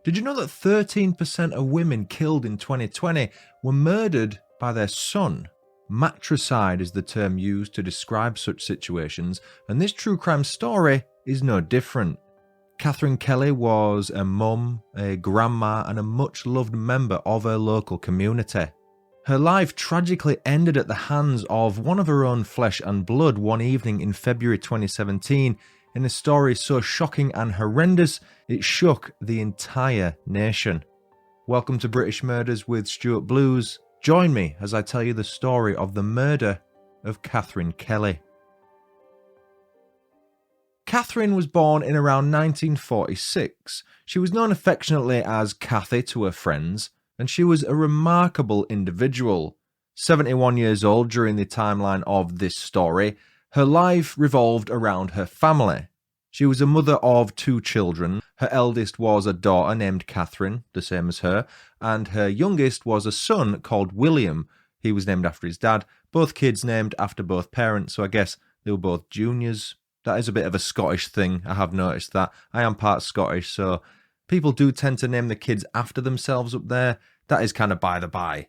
Did you know that 13% of women killed in 2020 were murdered by their son? Matricide is the term used to describe such situations, and this true crime story is no different. Catherine Kelly was a mum, a grandma, and a much loved member of her local community. Her life tragically ended at the hands of one of her own flesh and blood one evening in February 2017 in a story so shocking and horrendous it shook the entire nation. Welcome to British Murders with Stuart Blues. Join me as I tell you the story of the murder of Catherine Kelly. Catherine was born in around 1946. She was known affectionately as Cathy to her friends, and she was a remarkable individual. 71 years old during the timeline of this story, her life revolved around her family. She was a mother of 2 children. Her eldest was a daughter named Catherine, the same as her, and her youngest was a son called William. He was named after his dad. Both kids named after both parents, so I guess they were both juniors. That is a bit of a Scottish thing, I have noticed that. I am part Scottish, so people do tend to name the kids after themselves up there. That is kind of by the by.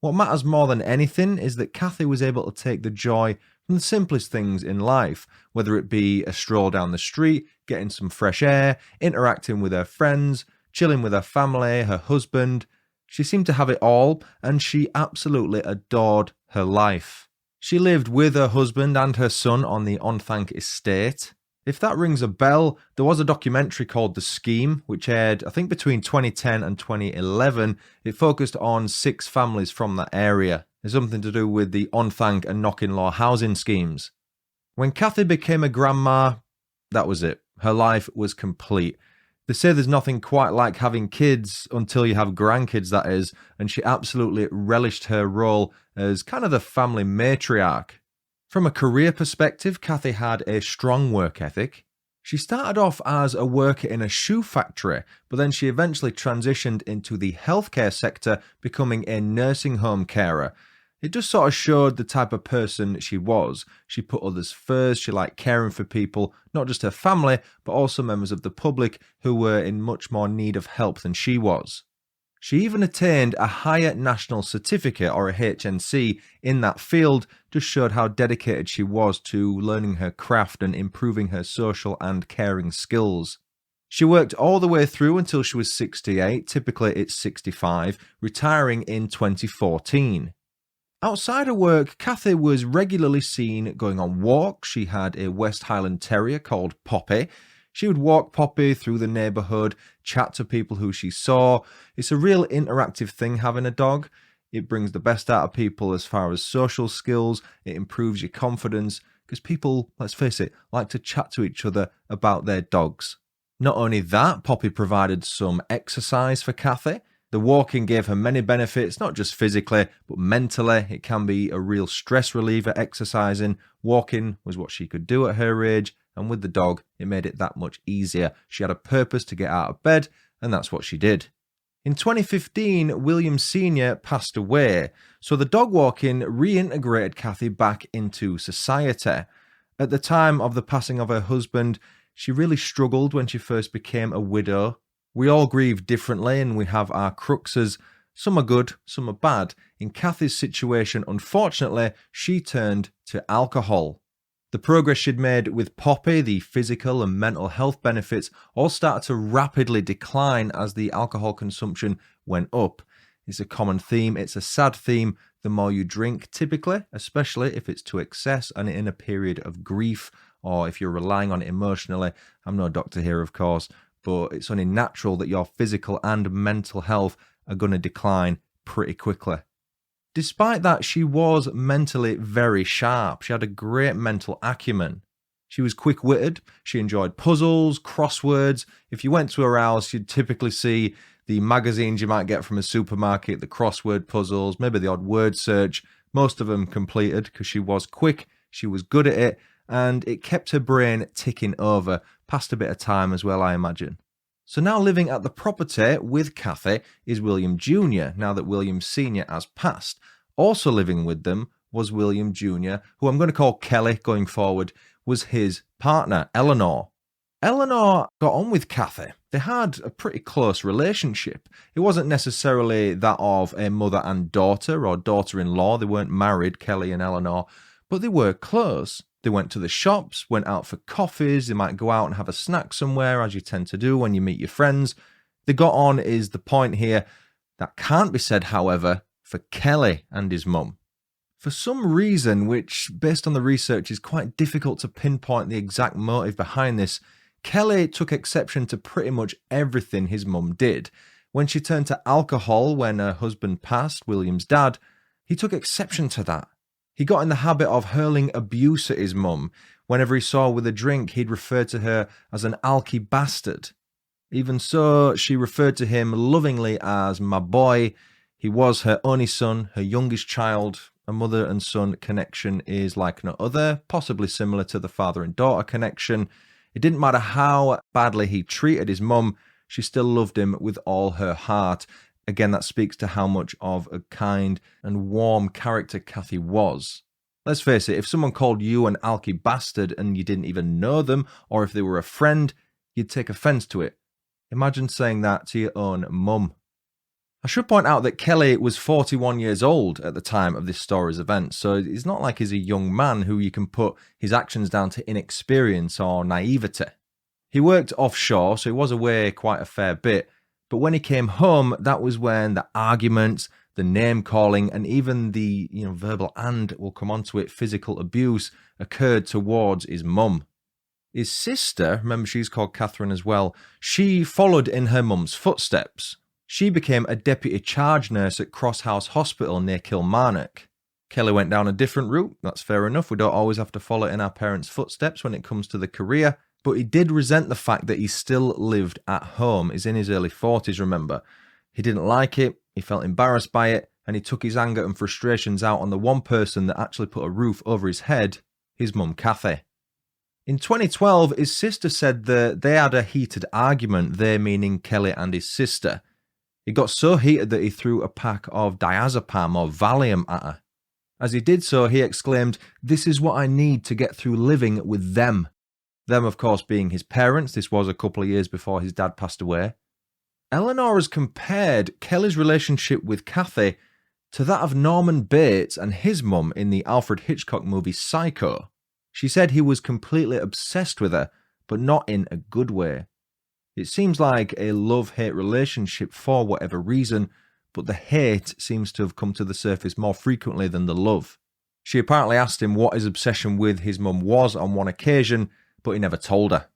What matters more than anything is that Cathy was able to take the joy from the simplest things in life, whether it be a stroll down the street, getting some fresh air, interacting with her friends, chilling with her family, her husband. She seemed to have it all, and she absolutely adored her life. She lived with her husband and her son on the Onthank estate. If that rings a bell, there was a documentary called The Scheme, which aired, I think, between 2010 and 2011. It focused on 6 families from that area. It's something to do with the Onthank and Knockinlaw housing schemes. When Cathy became a grandma, that was it. Her life was complete. They say there's nothing quite like having kids until you have grandkids, that is, and she absolutely relished her role as kind of the family matriarch. From a career perspective, Cathy had a strong work ethic. She started off as a worker in a shoe factory, but then she eventually transitioned into the healthcare sector, becoming a nursing home carer. It just sort of showed the type of person she was. She put others first, she liked caring for people, not just her family, but also members of the public who were in much more need of help than she was. She even attained a higher national certificate, or a HNC, in that field, just showed how dedicated she was to learning her craft and improving her social and caring skills. She worked all the way through until she was 68, typically it's 65, retiring in 2014. Outside of work, Cathy was regularly seen going on walks. She had a West Highland Terrier called Poppy. She would walk Poppy through the neighbourhood, chat to people who she saw. It's a real interactive thing having a dog. It brings the best out of people as far as social skills. It improves your confidence because people, let's face it, like to chat to each other about their dogs. Not only that, Poppy provided some exercise for Cathy. The walking gave her many benefits, not just physically, but mentally. It can be a real stress reliever, exercising. Walking was what she could do at her age, and with the dog, it made it that much easier. She had a purpose to get out of bed, and that's what she did. In 2015, William Sr. passed away, so the dog walking reintegrated Cathy back into society. At the time of the passing of her husband, she really struggled when she first became a widow. We all grieve differently and we have our cruxes. Some are good, some are bad. In Cathy's situation, unfortunately, she turned to alcohol. The progress she'd made with Poppy, the physical and mental health benefits, all started to rapidly decline as the alcohol consumption went up. It's a common theme, it's a sad theme. The more you drink, typically, especially if it's to excess and in a period of grief, or if you're relying on it emotionally. I'm no doctor here, of course, but it's only natural that your physical and mental health are going to decline pretty quickly. Despite that, she was mentally very sharp. She had a great mental acumen. She was quick-witted. She enjoyed puzzles, crosswords. If you went to her house, you'd typically see the magazines you might get from a supermarket, the crossword puzzles, maybe the odd word search. Most of them completed because she was quick, she was good at it, and it kept her brain ticking over. Passed a bit of time as well, I imagine. So now living at the property with Cathy is William Jr., now that William Sr. has passed. Also living with them was William Jr., who I'm going to call Kelly going forward, was his partner, Eleanor. Eleanor got on with Cathy. They had a pretty close relationship. It wasn't necessarily that of a mother and daughter or daughter-in-law. They weren't married, Kelly and Eleanor, but they were close. They went to the shops, went out for coffees, they might go out and have a snack somewhere, as you tend to do when you meet your friends. They got on is the point here. That can't be said, however, for Kelly and his mum. For some reason, which based on the research is quite difficult to pinpoint the exact motive behind this, Kelly took exception to pretty much everything his mum did. When she turned to alcohol when her husband passed, William's dad, he took exception to that. He got in the habit of hurling abuse at his mum. Whenever he saw her with a drink, he'd refer to her as an alky bastard. Even so, she referred to him lovingly as my boy. He was her only son, her youngest child. A mother and son connection is like no other, possibly similar to the father and daughter connection. It didn't matter how badly he treated his mum, she still loved him with all her heart. Again, that speaks to how much of a kind and warm character Cathy was. Let's face it, if someone called you an alky bastard and you didn't even know them, or if they were a friend, you'd take offence to it. Imagine saying that to your own mum. I should point out that Kelly was 41 years old at the time of this story's event, so it's not like he's a young man who you can put his actions down to inexperience or naivety. He worked offshore, so he was away quite a fair bit, but when he came home, that was when the arguments, the name-calling, and even the verbal and, we'll come on to it, physical abuse occurred towards his mum. His sister, remember she's called Catherine as well, she followed in her mum's footsteps. She became a deputy charge nurse at Cross House Hospital near Kilmarnock. Kelly went down a different route, that's fair enough, we don't always have to follow in our parents' footsteps when it comes to the career, but he did resent the fact that he still lived at home. He's in his early 40s, remember. He didn't like it, he felt embarrassed by it, and he took his anger and frustrations out on the one person that actually put a roof over his head, his mum Cathy. In 2012, his sister said that they had a heated argument, they meaning Kelly and his sister. It got so heated that he threw a pack of diazepam or Valium at her. As he did so, he exclaimed, "This is what I need to get through living with them." Them, of course, being his parents. This was a couple of years before his dad passed away. Eleanor has compared Kelly's relationship with Cathy to that of Norman Bates and his mum in the Alfred Hitchcock movie Psycho. She said he was completely obsessed with her, but not in a good way. It seems like a love-hate relationship for whatever reason, but the hate seems to have come to the surface more frequently than the love. She apparently asked him what his obsession with his mum was on one occasion, but he never told her.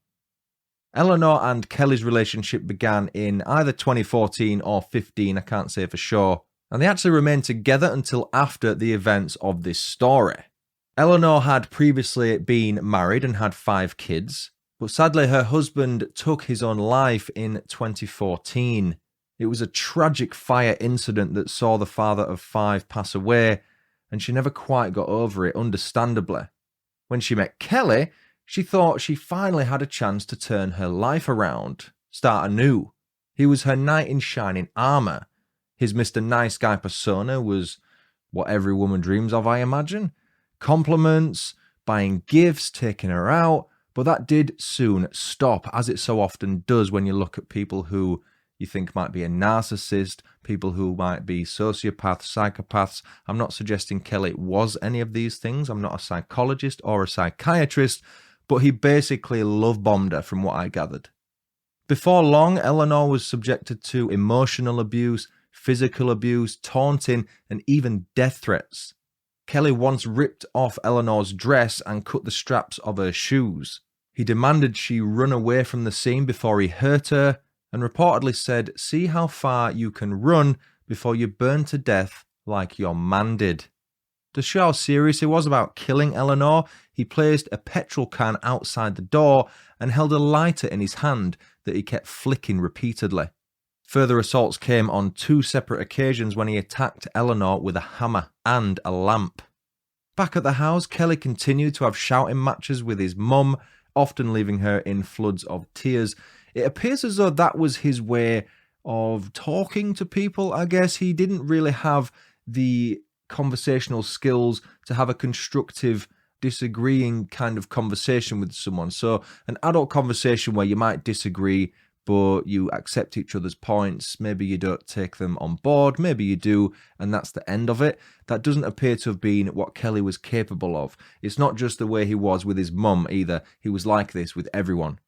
Eleanor and Kelly's relationship began in either 2014 or 15, I can't say for sure, and they actually remained together until after the events of this story. Eleanor had previously been married and had 5 kids. But sadly, her husband took his own life in 2014. It was a tragic fire incident that saw the father of 5 pass away, and she never quite got over it, understandably. When she met Kelly, she thought she finally had a chance to turn her life around, start anew. He was her knight in shining armour. His Mr. Nice Guy persona was what every woman dreams of, I imagine. Compliments, buying gifts, taking her out. But that did soon stop, as it so often does when you look at people who you think might be a narcissist, people who might be sociopaths, psychopaths. I'm not suggesting Kelly was any of these things. I'm not a psychologist or a psychiatrist, but he basically love-bombed her from what I gathered. Before long, Eleanor was subjected to emotional abuse, physical abuse, taunting, and even death threats. Kelly once ripped off Eleanor's dress and cut the straps of her shoes. He demanded she run away from the scene before he hurt her, and reportedly said, "See how far you can run before you burn to death like your man did." To show how serious he was about killing Eleanor, he placed a petrol can outside the door and held a lighter in his hand that he kept flicking repeatedly. Further assaults came on 2 separate occasions when he attacked Eleanor with a hammer and a lamp. Back at the house, Kelly continued to have shouting matches with his mum, often leaving her in floods of tears. It appears as though that was his way of talking to people, I guess. He didn't really have the conversational skills to have a constructive disagreeing kind of conversation with someone. So an adult conversation where you might disagree, but you accept each other's points. Maybe you don't take them on board, maybe you do, and that's the end of it. That doesn't appear to have been what Kelly was capable of. It's not just the way he was with his mum either. He was like this with everyone.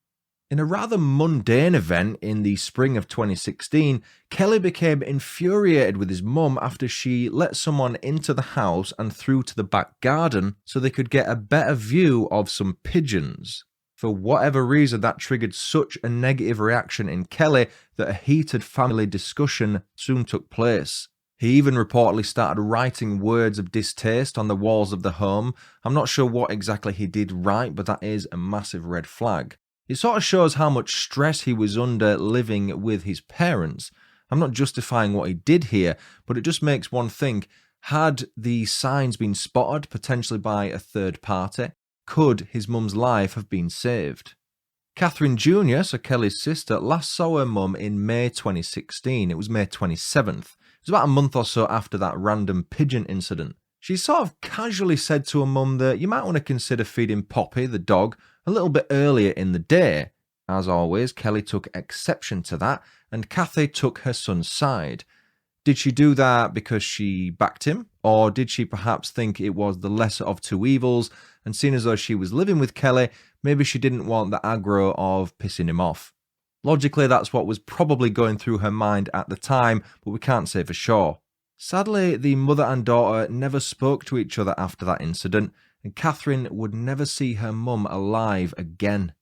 In a rather mundane event in the spring of 2016, Kelly became infuriated with his mum after she let someone into the house and through to the back garden so they could get a better view of some pigeons. For whatever reason, that triggered such a negative reaction in Kelly that a heated family discussion soon took place. He even reportedly started writing words of distaste on the walls of the home. I'm not sure what exactly he did write, but that is a massive red flag. It sort of shows how much stress he was under living with his parents. I'm not justifying what he did here, but it just makes one think, had the signs been spotted, potentially by a third party? Could his mum's life have been saved? Catherine Jr., so Kelly's sister, last saw her mum in May 2016. It was May 27th. It was about a month or so after that random pigeon incident. She sort of casually said to her mum that you might want to consider feeding Poppy, the dog, a little bit earlier in the day. As always, Kelly took exception to that, and Cathy took her son's side. Did she do that because she backed him, or did she perhaps think it was the lesser of two evils, and seeing as though she was living with Kelly, maybe she didn't want the aggro of pissing him off? Logically, that's what was probably going through her mind at the time, but we can't say for sure. Sadly, the mother and daughter never spoke to each other after that incident, and Catherine would never see her mum alive again.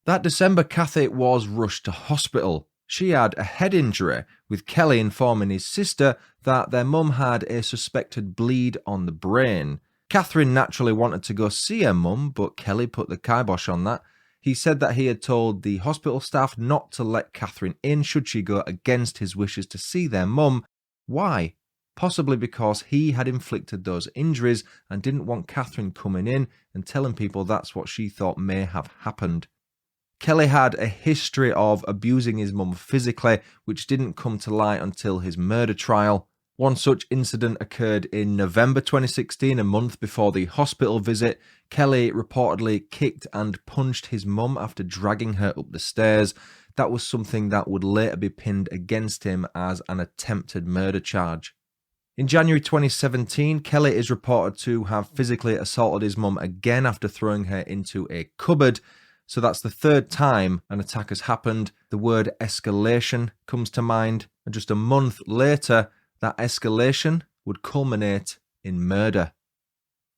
That December, Cathy was rushed to hospital. She had a head injury, with Kelly informing his sister that their mum had a suspected bleed on the brain. Catherine naturally wanted to go see her mum, but Kelly put the kibosh on that. He said that he had told the hospital staff not to let Catherine in should she go against his wishes to see their mum. Why? Possibly because he had inflicted those injuries and didn't want Catherine coming in and telling people that's what she thought may have happened. Kelly had a history of abusing his mum physically, which didn't come to light until his murder trial. One such incident occurred in November 2016, a month before the hospital visit. Kelly reportedly kicked and punched his mum after dragging her up the stairs. That was something that would later be pinned against him as an attempted murder charge. In January 2017, Kelly is reported to have physically assaulted his mum again after throwing her into a cupboard. So that's the third time an attack has happened. The word escalation comes to mind. And just a month later, that escalation would culminate in murder.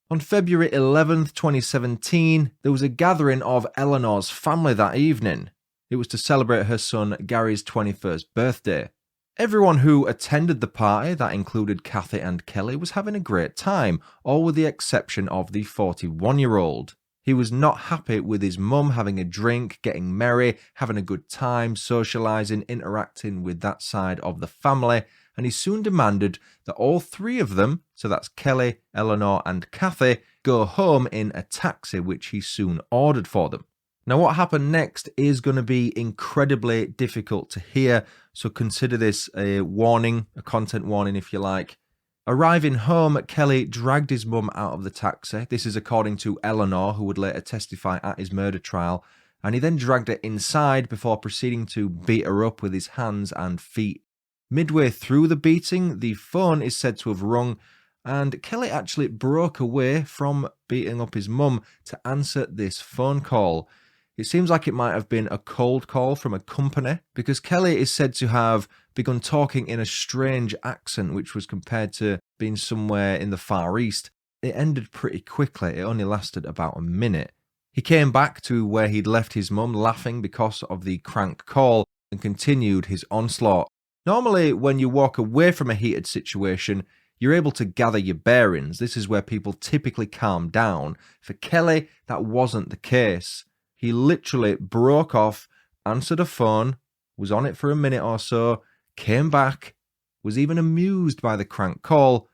On February 11th, 2017, there was a gathering of Eleanor's family that evening. It was to celebrate her son Gary's 21st birthday. Everyone who attended the party, that included Cathy and Kelly, was having a great time, all with the exception of the 41-year-old. He was not happy with his mum having a drink, getting merry, having a good time, socialising, interacting with that side of the family, and he soon demanded that all three of them, so that's Kelly, Eleanor and Cathy, go home in a taxi, which he soon ordered for them. Now, what happened next is going to be incredibly difficult to hear, so consider this a warning, a content warning if you like. Arriving home, Kelly dragged his mum out of the taxi. This is according to Eleanor, who would later testify at his murder trial, and he then dragged her inside before proceeding to beat her up with his hands and feet. Midway through the beating, the phone is said to have rung, and Kelly actually broke away from beating up his mum to answer this phone call. It seems like it might have been a cold call from a company, because Kelly is said to have begun talking in a strange accent, which was compared to being somewhere in the Far East. It ended pretty quickly. It only lasted about a minute. He came back to where he'd left his mum laughing because of the crank call and continued his onslaught. Normally, when you walk away from a heated situation, you're able to gather your bearings. This is where people typically calm down. For Kelly, that wasn't the case. He literally broke off, answered a phone, was on it for a minute or so, came back, was even amused by the crank call,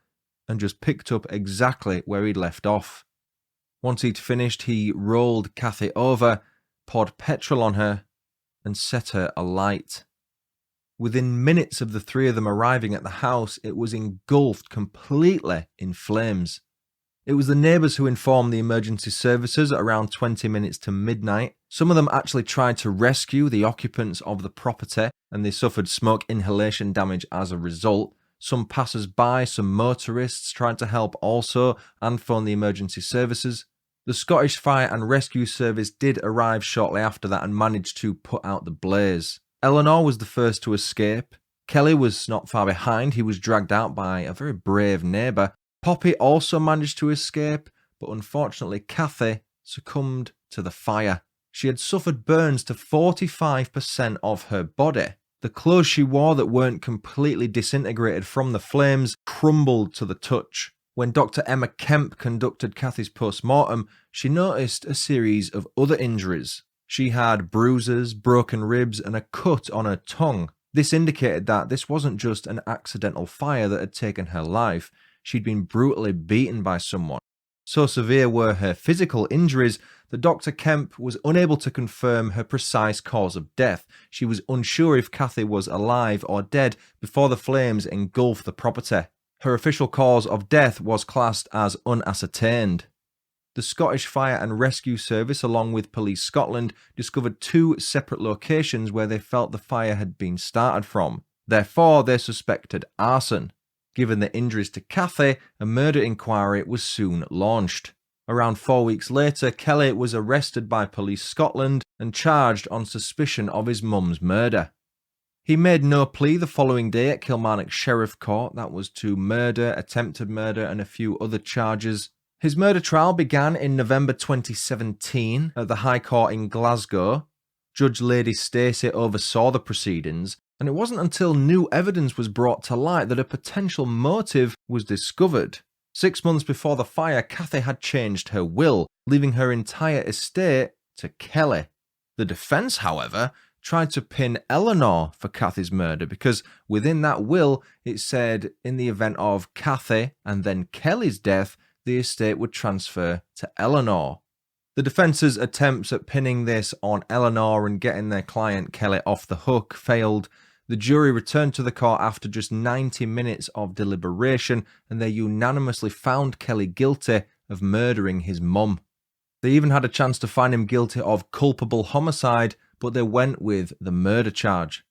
and just picked up exactly where he'd left off. Once he'd finished, he rolled Cathy over, poured petrol on her, and set her alight. Within minutes of the three of them arriving at the house, it was engulfed completely in flames. It was the neighbours who informed the emergency services at around 20 minutes to midnight. Some of them actually tried to rescue the occupants of the property, and they suffered smoke inhalation damage as a result. Some passers-by, some motorists tried to help also and phoned the emergency services. The Scottish Fire and Rescue Service did arrive shortly after that and managed to put out the blaze. Eleanor was the first to escape. Kelly was not far behind. He was dragged out by a very brave neighbour. Poppy also managed to escape, but unfortunately Cathy succumbed to the fire. She had suffered burns to 45% of her body. The clothes she wore that weren't completely disintegrated from the flames crumbled to the touch. When Dr. Emma Kemp conducted Cathy's post-mortem, she noticed a series of other injuries. She had bruises, broken ribs, and a cut on her tongue. This indicated that this wasn't just an accidental fire that had taken her life. She'd been brutally beaten by someone. So severe were her physical injuries that Dr. Kemp was unable to confirm her precise cause of death. She was unsure if Cathy was alive or dead before the flames engulfed the property. Her official cause of death was classed as unascertained. The Scottish Fire and Rescue Service, along with Police Scotland, discovered 2 separate locations where they felt the fire had been started from. Therefore, they suspected arson. Given the injuries to Cathy, a murder inquiry was soon launched. Around 4 weeks later, Kelly was arrested by Police Scotland and charged on suspicion of his mum's murder. He made no plea the following day at Kilmarnock Sheriff Court. That was to murder, attempted murder, and a few other charges. His murder trial began in November 2017 at the High Court in Glasgow. Judge Lady Stacey oversaw the proceedings, and it wasn't until new evidence was brought to light that a potential motive was discovered. 6 months before the fire, Cathy had changed her will, leaving her entire estate to Kelly. The defence, however, tried to pin Eleanor for Cathy's murder because within that will it said in the event of Cathy and then Kelly's death, the estate would transfer to Eleanor. The defence's attempts at pinning this on Eleanor and getting their client Kelly off the hook failed. The jury returned to the court after just 90 minutes of deliberation, and they unanimously found Kelly guilty of murdering his mum. They even had a chance to find him guilty of culpable homicide, but they went with the murder charge.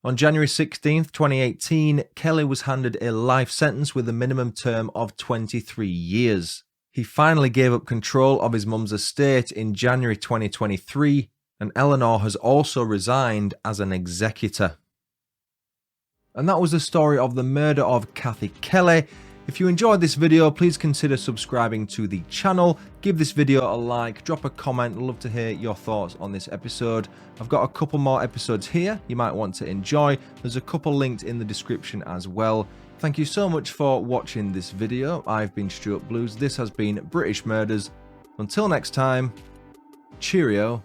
On January 16, 2018, Kelly was handed a life sentence with a minimum term of 23 years. He finally gave up control of his mum's estate in January 2023, and Eleanor has also resigned as an executor. And that was the story of the murder of Cathy Kelly. If you enjoyed this video, please consider subscribing to the channel. Give this video a like, drop a comment. I'd love to hear your thoughts on this episode. I've got a couple more episodes here you might want to enjoy. There's a couple linked in the description as well. Thank you so much for watching this video. I've been Stuart Blues. This has been British Murders. Until next time, cheerio.